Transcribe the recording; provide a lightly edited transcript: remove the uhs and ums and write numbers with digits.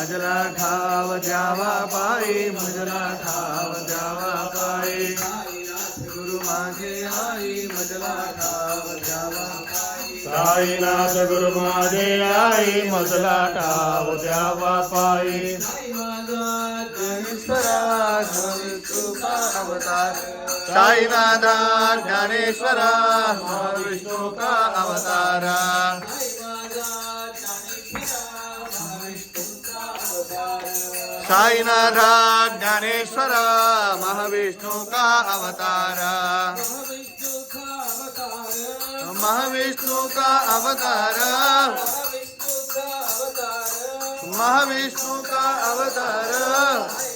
मजला ठाव द्यावा पायी मजला ठाव द्यावा पायी गुरु माझे आई मजला ठाव द्यावा पायी साईनाथ गुरु माझे आई मजला ठाव द्यावा पायी तुका अवतार साईनाथा ज्ञानेश्वरा महाविष्णु का अवतारा साईनाथा ज्ञानेश्वरा महाविष्णु का अवतारा महाविष्णु का अवतारा महाविष्णु का अवतार